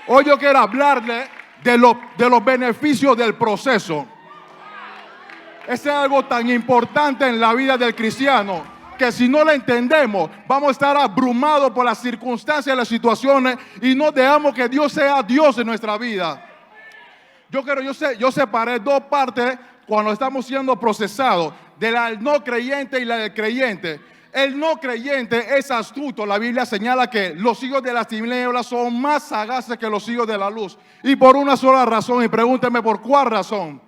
Hoy yo quiero hablarle de los beneficios del proceso. Ese es algo tan importante en la vida del cristiano que si no lo entendemos, vamos a estar abrumados por las circunstancias y las situaciones y no dejamos que Dios sea Dios en nuestra vida. Yo separé dos partes cuando estamos siendo procesados, de la del no creyente y la del creyente. El no creyente es astuto. La Biblia señala que los hijos de las tinieblas son más sagaces que los hijos de la luz. Y por una sola razón, y pregúnteme por cuál razón.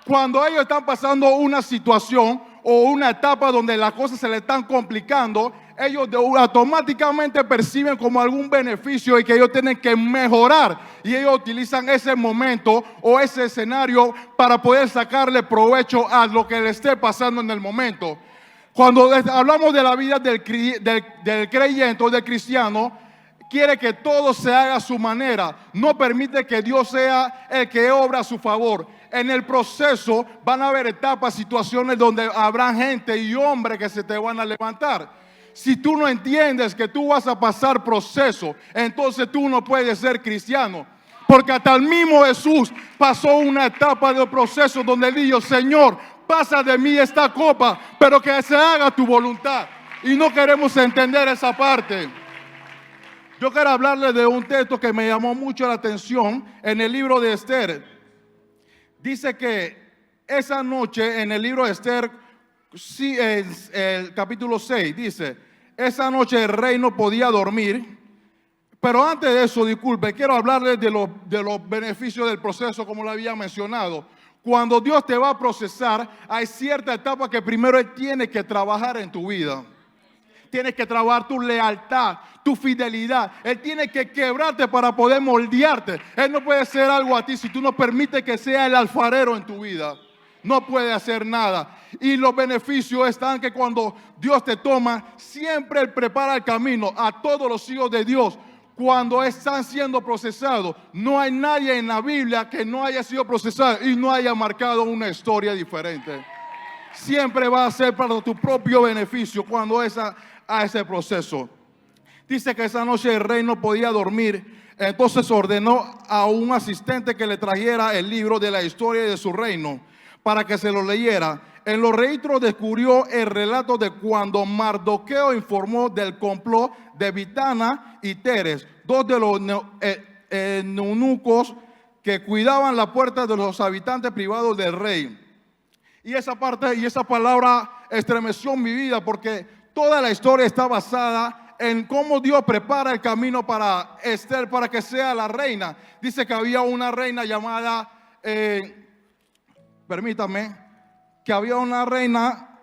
Cuando ellos están pasando una situación o una etapa donde las cosas se les están complicando, ellos automáticamente perciben como algún beneficio y que ellos tienen que mejorar. Y ellos utilizan ese momento o ese escenario para poder sacarle provecho a lo que le esté pasando en el momento. Cuando hablamos de la vida del creyente o del cristiano, quiere que todo se haga a su manera. No permite que Dios sea el que obra a su favor. En el proceso van a haber etapas, situaciones donde habrá gente y hombres que se te van a levantar. Si tú no entiendes que tú vas a pasar proceso, entonces tú no puedes ser cristiano. Porque hasta el mismo Jesús pasó una etapa de proceso donde dijo: Señor, pasa de mí esta copa, pero que se haga tu voluntad. Y no queremos entender esa parte. Yo quiero hablarles de un texto que me llamó mucho la atención en el libro de Esther. Dice que esa noche en el libro de Esther, el capítulo 6, dice: esa noche el rey no podía dormir. Pero antes de eso, disculpe, quiero hablarles de los beneficios del proceso, como lo había mencionado. Cuando Dios te va a procesar, hay cierta etapa que primero Él tiene que trabajar en tu vida. Tienes que trabajar tu lealtad, tu fidelidad. Él tiene que quebrarte para poder moldearte. Él no puede hacer algo a ti si tú no permites que sea el alfarero en tu vida. No puede hacer nada. Y los beneficios están que cuando Dios te toma, siempre Él prepara el camino a todos los hijos de Dios. Cuando están siendo procesados, no hay nadie en la Biblia que no haya sido procesado y no haya marcado una historia diferente. Siempre va a ser para tu propio beneficio cuando a ese proceso. Dice que esa noche el rey no podía dormir. Entonces ordenó a un asistente que le trajera el libro de la historia de su reino para que se lo leyera. En los registros descubrió el relato de cuando Mardoqueo informó del complot de Bigtana y Teres, dos de los eunucos que cuidaban la puerta de los habitantes privados del rey. Y esa parte y esa palabra estremeció mi vida, porque toda la historia está basada en cómo Dios prepara el camino para Esther para que sea la reina. Dice que había una reina llamada, que había una reina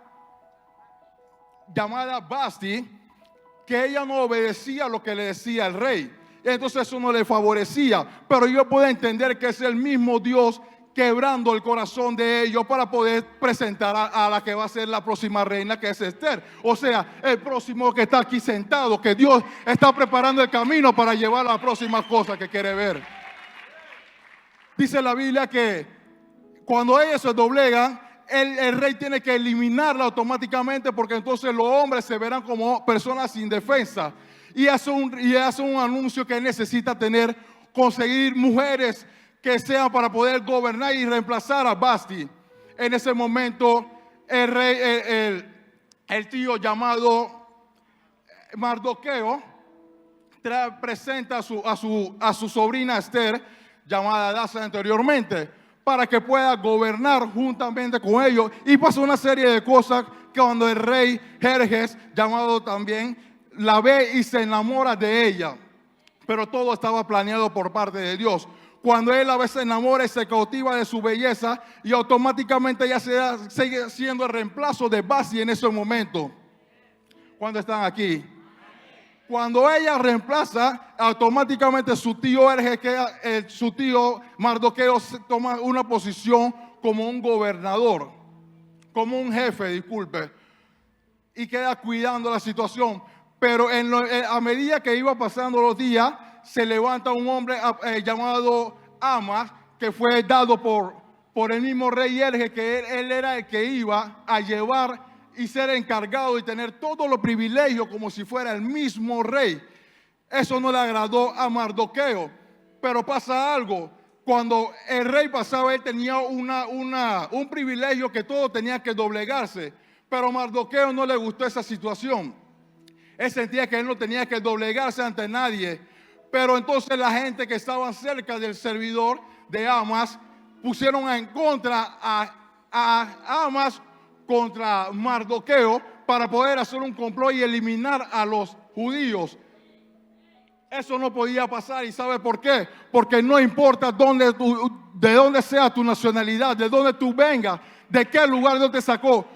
llamada Vasti, que ella no obedecía lo que le decía el rey. Entonces eso no le favorecía. Pero yo puedo entender que es el mismo Dios quebrando el corazón de ellos para poder presentar a la que va a ser la próxima reina, que es Esther. O sea, el próximo que está aquí sentado, que Dios está preparando el camino para llevar a la próxima cosa que quiere ver. Dice la Biblia que cuando ellos se doblegan, el rey tiene que eliminarla automáticamente, porque entonces los hombres se verán como personas indefensas. Y hace un anuncio que necesita conseguir mujeres que sean para poder gobernar y reemplazar a Vasti. En ese momento el rey, el tío llamado Mardoqueo presenta a su sobrina Esther, llamada Hadasa anteriormente, para que pueda gobernar juntamente con ellos. Y pasa una serie de cosas que cuando el rey Jerjes, llamado también, la ve y se enamora de ella. Pero todo estaba planeado por parte de Dios. Cuando él a veces se enamora y se cautiva de su belleza, y automáticamente ella sigue siendo el reemplazo de Vasti en ese momento. Cuando están aquí, cuando ella reemplaza, automáticamente su tío su tío Mardoqueo toma una posición como un gobernador, como un jefe, disculpe, y queda cuidando la situación. Pero a medida que iba pasando los días, se levanta un hombre llamado Amas, que fue dado por el mismo rey Jerjes, que él era el que iba a llevar y ser encargado y tener todos los privilegios como si fuera el mismo rey. Eso no le agradó a Mardoqueo. Pero pasa algo. Cuando el rey pasaba, él tenía un privilegio que todo tenía que doblegarse. Pero a Mardoqueo no le gustó esa situación. Él sentía que él no tenía que doblegarse ante nadie. Pero entonces la gente que estaba cerca del servidor de Hamas pusieron en contra a Hamas contra Mardoqueo para poder hacer un complot y eliminar a los judíos. Eso no podía pasar. ¿Y sabe por qué? Porque no importa de dónde sea tu nacionalidad, de dónde tú vengas, de qué lugar Dios te sacó,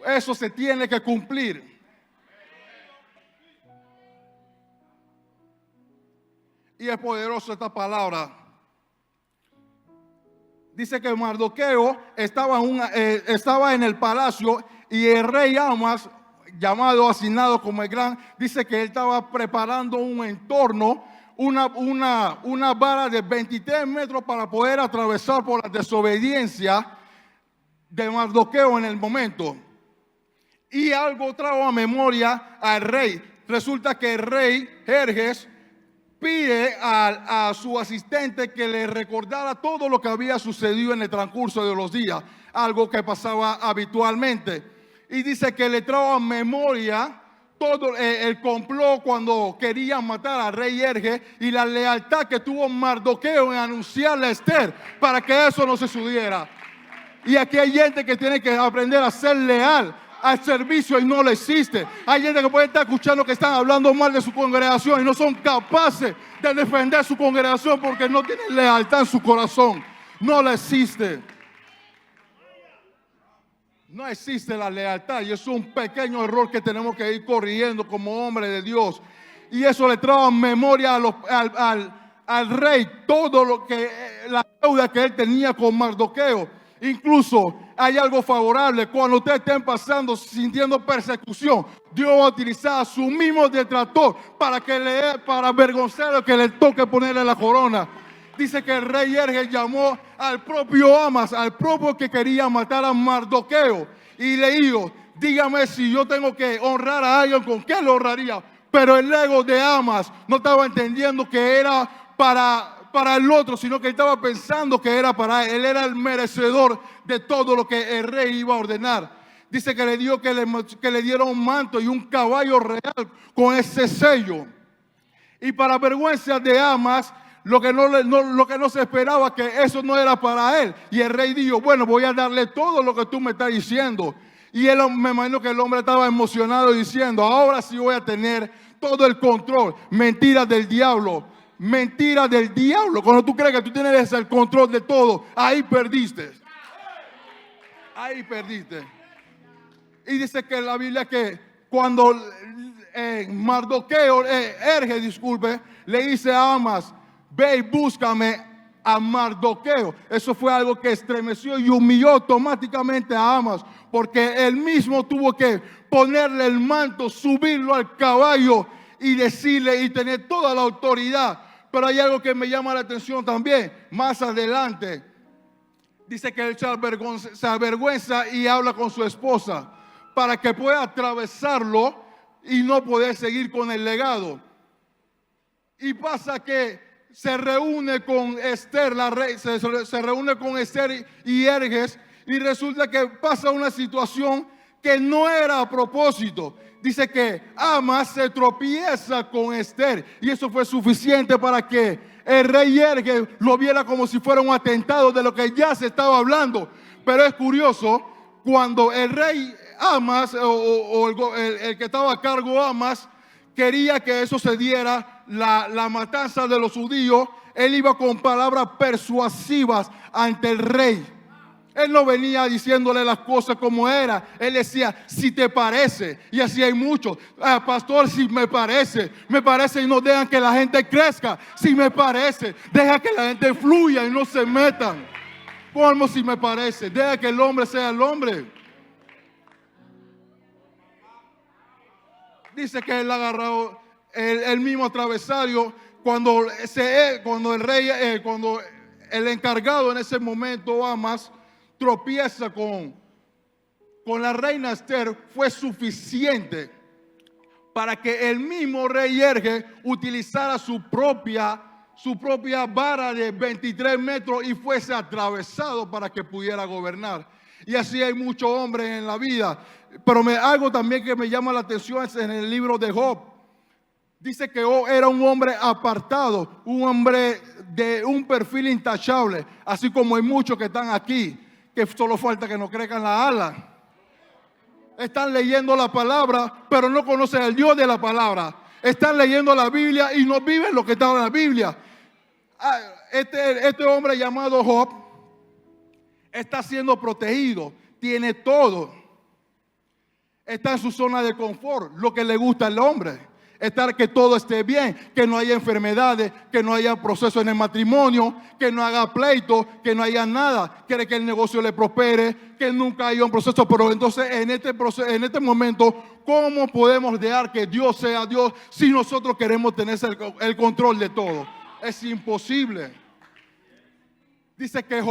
eso se tiene que cumplir. Y es poderosa esta palabra. Dice que Mardoqueo estaba en el palacio y el rey Hamas, llamado, asignado como el gran, dice que él estaba preparando un entorno, una vara de 23 metros para poder atravesar por la desobediencia de Mardoqueo en el momento. Y algo trajo a memoria al rey. Resulta que el rey Jerjes pide a su asistente que le recordara todo lo que había sucedido en el transcurso de los días, algo que pasaba habitualmente. Y dice que le trajo a memoria todo el complot cuando querían matar al rey Jerjes y la lealtad que tuvo Mardoqueo en anunciarle a Esther para que eso no se sucediera. Y aquí hay gente que tiene que aprender a ser leal al servicio y no le existe. Hay gente que puede estar escuchando que están hablando mal de su congregación y no son capaces de defender su congregación porque no tienen lealtad en su corazón. No le existe. No existe la lealtad y es un pequeño error que tenemos que ir corrigiendo como hombre de Dios. Y eso le trae memoria al rey todo lo que la deuda que él tenía con Mardoqueo. Incluso hay algo favorable. Cuando ustedes estén pasando, sintiendo persecución, Dios va a utilizar a su mismo detractor para avergonzarlo, que le toque ponerle la corona. Dice que el rey Jerjes llamó al propio Hamas, al propio que quería matar a Mardoqueo, y le dijo: dígame si yo tengo que honrar a alguien, ¿con qué lo honraría? Pero el ego de Hamas no estaba entendiendo que era para el otro, sino que estaba pensando que era para él. Él era el merecedor de todo lo que el rey iba a ordenar. Dice que le dio que le dieron un manto y un caballo real con ese sello. Y para vergüenza de Hamas, lo que no se esperaba, que eso no era para él. Y el rey dijo: bueno, voy a darle todo lo que tú me estás diciendo. Y él, me imagino que el hombre estaba emocionado diciendo: ahora sí voy a tener todo el control. Mentira del diablo. Mentira del diablo. Cuando tú crees que tú tienes el control de todo, ahí perdiste. Ahí perdiste. Y dice que en la Biblia que cuando Jerjes, le dice a Hamas: ve y búscame a Mardoqueo. Eso fue algo que estremeció y humilló automáticamente a Hamas, porque él mismo tuvo que ponerle el manto, subirlo al caballo y decirle y tener toda la autoridad. Pero hay algo que me llama la atención también. Más adelante dice que él se avergüenza y habla con su esposa para que pueda atravesarlo y no poder seguir con el legado. Y pasa que se reúne con Esther, se reúne con Esther y Jerjes, y resulta que pasa una situación que no era a propósito. Dice que Hamas se tropieza con Esther y eso fue suficiente para que el rey Jerjes lo viera como si fuera un atentado de lo que ya se estaba hablando. Pero es curioso, cuando el rey Hamas o el que estaba a cargo Hamas quería que eso se diera, la matanza de los judíos, él iba con palabras persuasivas ante el rey. Él no venía diciéndole las cosas como era. Él decía: si te parece. Y así hay muchos: pastor, si me parece y no dejan que la gente crezca. Si me parece, deja que la gente fluya y no se metan. Como si me parece, deja que el hombre sea el hombre. Dice que él agarró el mismo atravesario cuando el encargado en ese momento, Hamas, tropieza con la reina Esther, fue suficiente para que el mismo rey Jerjes utilizara su propia vara de 23 metros y fuese atravesado para que pudiera gobernar. Y así hay muchos hombres en la vida. Pero algo también que me llama la atención es en el libro de Job. Dice que Job era un hombre apartado, un hombre de un perfil intachable, así como hay muchos que están aquí, que solo falta que nos crezcan las alas. Están leyendo la palabra, pero no conocen al Dios de la palabra. Están leyendo la Biblia y no viven lo que está en la Biblia. Este hombre llamado Job está siendo protegido, tiene todo. Está en su zona de confort, lo que le gusta al hombre. Estar que todo esté bien, que no haya enfermedades, que no haya proceso en el matrimonio, que no haga pleito, que no haya nada. Quiere que el negocio le prospere, que nunca haya un proceso. Pero entonces en este momento, ¿cómo podemos dejar que Dios sea Dios si nosotros queremos tener el control de todo? Es imposible. Dice que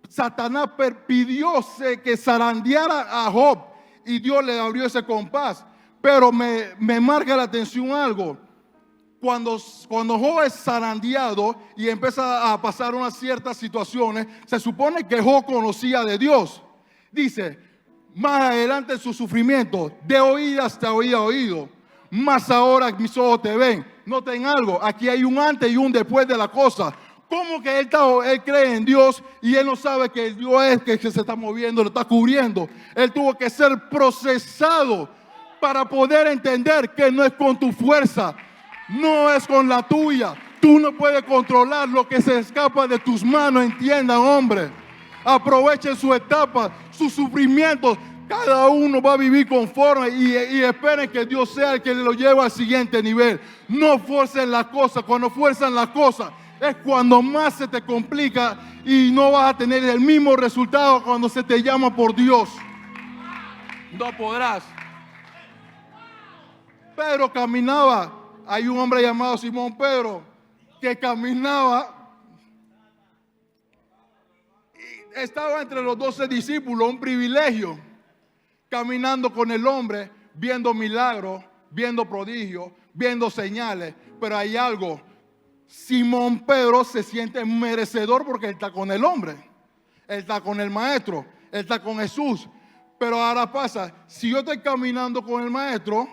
Satanás pidió que zarandeara a Job y Dios le abrió ese compás. Pero me marca la atención algo. Cuando Job es zarandeado y empieza a pasar unas ciertas situaciones, se supone que Job conocía de Dios. Dice, más adelante en su sufrimiento, de oídas te había oído, más ahora mis ojos te ven. Noten algo, aquí hay un antes y un después de la cosa. ¿Cómo que él cree en Dios y él no sabe que el Dios es que se está moviendo, lo está cubriendo? Él tuvo que ser procesado para poder entender que no es con tu fuerza, no es con la tuya. Tú no puedes controlar lo que se escapa de tus manos, entiendan, hombre. Aprovechen su etapa, sus sufrimientos. Cada uno va a vivir conforme y esperen que Dios sea el que lo lleve al siguiente nivel. No fuercen las cosas. Cuando fuerzan las cosas es cuando más se te complica y no vas a tener el mismo resultado cuando se te llama por Dios. No podrás. Pedro caminaba. Hay un hombre llamado Simón Pedro que caminaba y estaba entre los 12 discípulos, un privilegio, caminando con el hombre, viendo milagros, viendo prodigios, viendo señales. Pero hay algo, Simón Pedro se siente merecedor porque él está con el hombre, él está con el maestro, él está con Jesús. Pero ahora pasa, si yo estoy caminando con el maestro,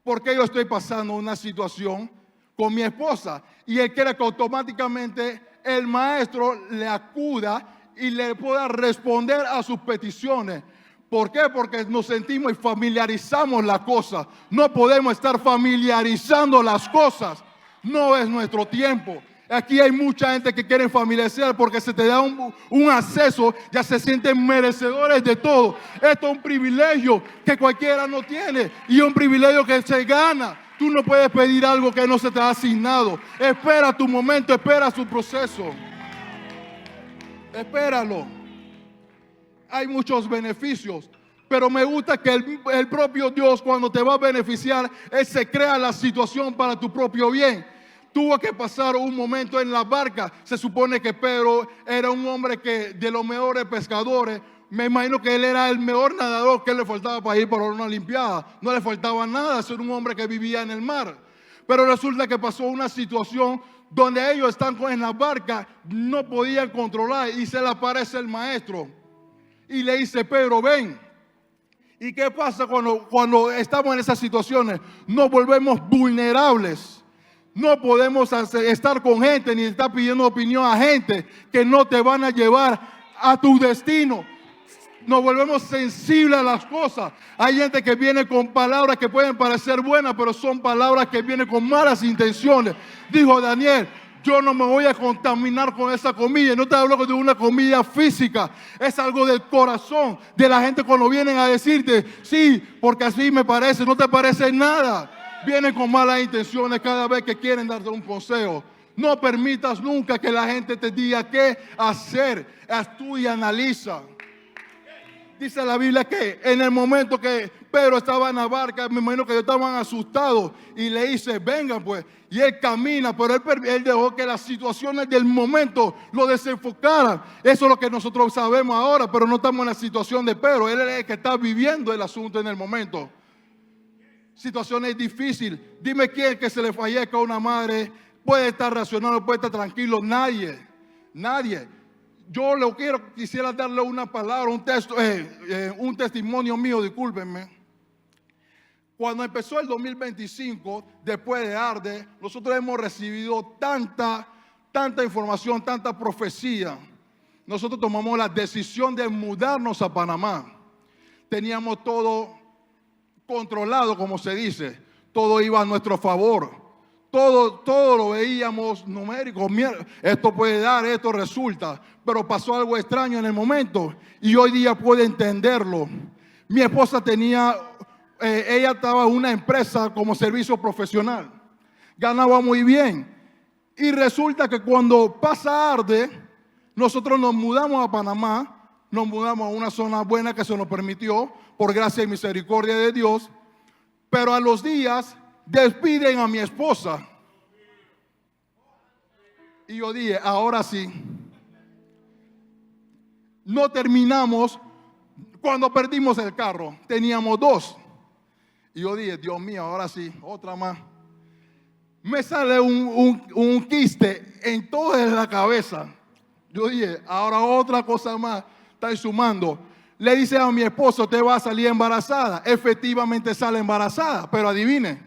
¿por qué yo estoy pasando una situación con mi esposa? Y él quiere que automáticamente el maestro le acuda y le pueda responder a sus peticiones. ¿Por qué? Porque nos sentimos y familiarizamos la cosa. No podemos estar familiarizando las cosas. No es nuestro tiempo. Aquí hay mucha gente que quiere familiarizar porque se te da un acceso, ya se sienten merecedores de todo. Esto es un privilegio que cualquiera no tiene y un privilegio que se gana. Tú no puedes pedir algo que no se te ha asignado. Espera tu momento, espera su proceso. Espéralo. Hay muchos beneficios, pero me gusta que el propio Dios, cuando te va a beneficiar, Él se crea la situación para tu propio bien. Tuvo que pasar un momento en la barca. Se supone que Pedro era un hombre que de los mejores pescadores. Me imagino que él era el mejor nadador. Que le faltaba para ir para una olimpiada? No le faltaba nada, ser un hombre que vivía en el mar. Pero resulta que pasó una situación donde ellos están en la barca, no podían controlar y se le aparece el maestro y le dice: Pedro, ven. ¿Y qué pasa cuando estamos en esas situaciones? Nos volvemos vulnerables. No podemos estar con gente ni estar pidiendo opinión a gente que no te van a llevar a tu destino. Nos volvemos sensibles a las cosas. Hay gente que viene con palabras que pueden parecer buenas, pero son palabras que vienen con malas intenciones. Dijo Daniel: yo no me voy a contaminar con esa comida. No te hablo de una comida física, es algo del corazón de la gente cuando vienen a decirte: sí, porque así me parece. No te parece nada. Vienen con malas intenciones cada vez que quieren darte un consejo. No permitas nunca que la gente te diga qué hacer. Estudia, analiza. Dice la Biblia que en el momento que Pedro estaba en la barca, me imagino que ellos estaban asustados y le dice: vengan pues. Y él camina, pero él dejó que las situaciones del momento lo desenfocaran. Eso es lo que nosotros sabemos ahora, pero no estamos en la situación de Pedro. Él es el que está viviendo el asunto en el momento. situaciones difíciles. Dime quién que se le fallezca a una madre puede estar racional, puede estar tranquilo. Nadie, nadie. Yo quisiera darle una palabra, un texto, un testimonio mío, discúlpenme. Cuando empezó el 2025, después de Arde, nosotros hemos recibido tanta información, tanta profecía. Nosotros tomamos la decisión de mudarnos a Panamá. Teníamos todo controlado, como se dice. Todo iba a nuestro favor. Todo lo veíamos numérico. Esto puede dar, esto resulta. Pero pasó algo extraño en el momento. Y hoy día puedo entenderlo. Mi esposa ella estaba en una empresa como servicio profesional. Ganaba muy bien. Y resulta que cuando pasa Arde, nosotros nos mudamos a Panamá. Nos mudamos a una zona buena que se nos permitió por gracia y misericordia de Dios. Pero a los días despiden a mi esposa. Y yo dije, ahora sí. No terminamos. Cuando perdimos el carro, teníamos 2. Y yo dije, Dios mío, ahora sí, otra más. Me sale un quiste en toda la cabeza. Yo dije, ahora otra cosa más. Está sumando. Le dice a mi esposo, usted va a salir embarazada. Efectivamente sale embarazada, pero adivine.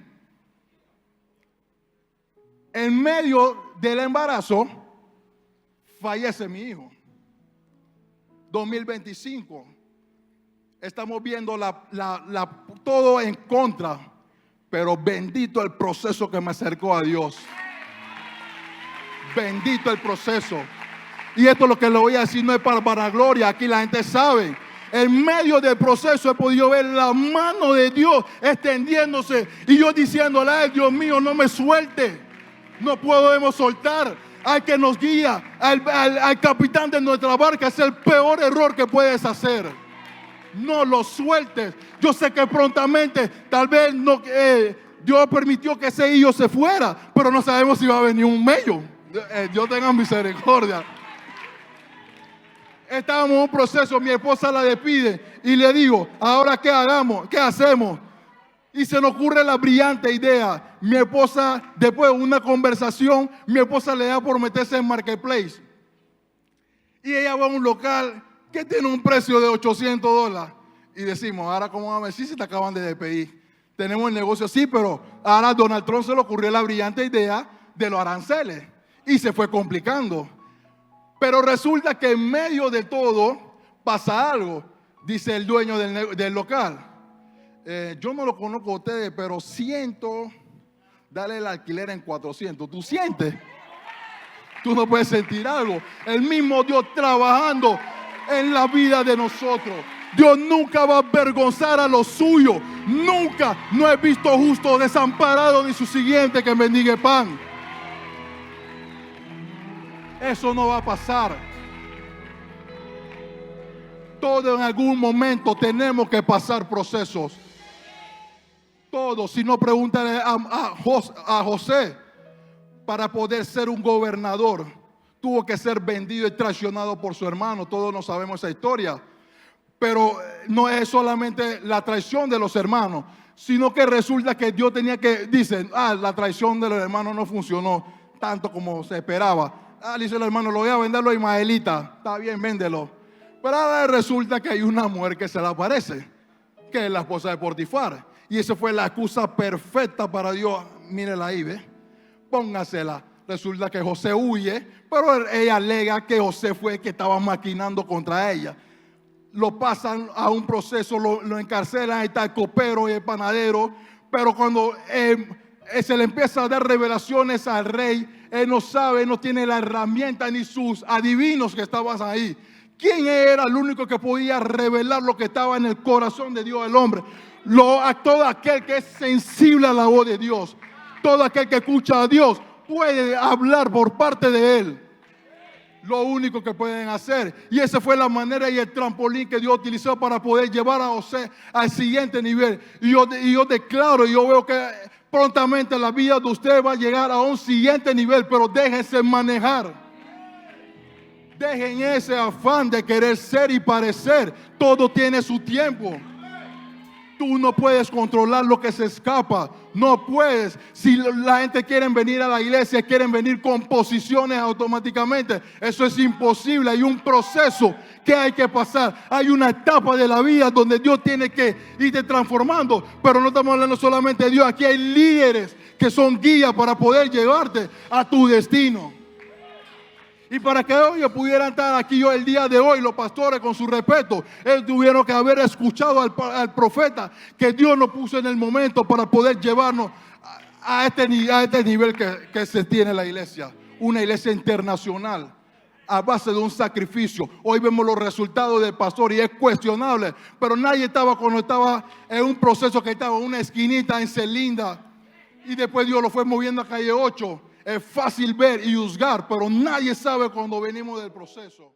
En medio del embarazo, fallece mi hijo. 2025. Estamos viendo todo en contra, pero bendito el proceso que me acercó a Dios. Bendito el proceso. Y esto lo que le voy a decir no es para vanagloria, aquí la gente sabe. En medio del proceso he podido ver la mano de Dios extendiéndose y yo diciéndole, ay Dios mío, no me suelte. No podemos soltar. Hay que nos guía. Al capitán de nuestra barca es el peor error que puedes hacer. No lo sueltes. Yo sé que prontamente, tal vez no, Dios permitió que ese hijo se fuera, pero no sabemos si va a venir un mello. Dios tenga misericordia. Estábamos en un proceso, mi esposa la despide y le digo, ahora ¿qué hagamos? ¿Qué hacemos? Y se nos ocurre la brillante idea. Mi esposa, después de una conversación, mi esposa le da por meterse en Marketplace. Y ella va a un local que tiene un precio de $800. Y decimos, ahora ¿cómo vamos a decir si te acaban de despedir? Tenemos el negocio, sí, pero ahora a Donald Trump se le ocurrió la brillante idea de los aranceles. Y se fue complicando. Pero resulta que en medio de todo pasa algo, dice el dueño del local. Yo no lo conozco a ustedes, pero siento darle el alquiler en 400. ¿Tú sientes? Tú no puedes sentir algo. El mismo Dios trabajando en la vida de nosotros. Dios nunca va a avergonzar a los suyos. Nunca. No he visto justo desamparado ni su siguiente que mendigue pan. Eso no va a pasar. Todo en algún momento tenemos que pasar procesos. Todo. Si no, pregúntale a José. Para poder ser un gobernador, tuvo que ser vendido y traicionado por su hermano. Todos no sabemos esa historia. Pero no es solamente la traición de los hermanos, sino que resulta que Dios tenía que, dicen, la traición de los hermanos no funcionó tanto como se esperaba. Dice el hermano, lo voy a venderlo a Ismaelita. Está bien, véndelo. Pero ahora resulta que hay una mujer que se le aparece, que es la esposa de Potifar. Y esa fue la excusa perfecta para Dios. Mírela ahí, ¿ve? Póngasela. Resulta que José huye, pero ella alega que José fue el que estaba maquinando contra ella. Lo pasan a un proceso, lo encarcelan, ahí está el copero y el panadero. Pero cuando se le empieza a dar revelaciones al rey, él no sabe, no tiene la herramienta ni sus adivinos que estaban ahí. ¿Quién era el único que podía revelar lo que estaba en el corazón de Dios, el hombre? A todo aquel que es sensible a la voz de Dios, todo aquel que escucha a Dios puede hablar por parte de Él. Lo único que pueden hacer. Y esa fue la manera y el trampolín que Dios utilizó para poder llevar a José al siguiente nivel. Y yo declaro, yo veo que prontamente la vida de usted va a llegar a un siguiente nivel, pero déjense manejar. Dejen ese afán de querer ser y parecer. Todo tiene su tiempo. Tú no puedes controlar lo que se escapa. No puedes. Si la gente quiere venir a la iglesia, quieren venir con posiciones automáticamente. Eso es imposible. Hay un proceso que hay que pasar. Hay una etapa de la vida donde Dios tiene que irte transformando. Pero no estamos hablando solamente de Dios. Aquí hay líderes que son guías para poder llevarte a tu destino. Y para que ellos pudieran estar aquí el día de hoy, los pastores, con su respeto, ellos tuvieron que haber escuchado al profeta que Dios nos puso en el momento para poder llevarnos a este nivel que se tiene la iglesia. Una iglesia internacional a base de un sacrificio. Hoy vemos los resultados del pastor y es cuestionable, pero nadie estaba cuando estaba en un proceso que estaba en una esquinita en Celinda y después Dios lo fue moviendo a calle 8. Es fácil ver y juzgar, pero nadie sabe cuando venimos del proceso.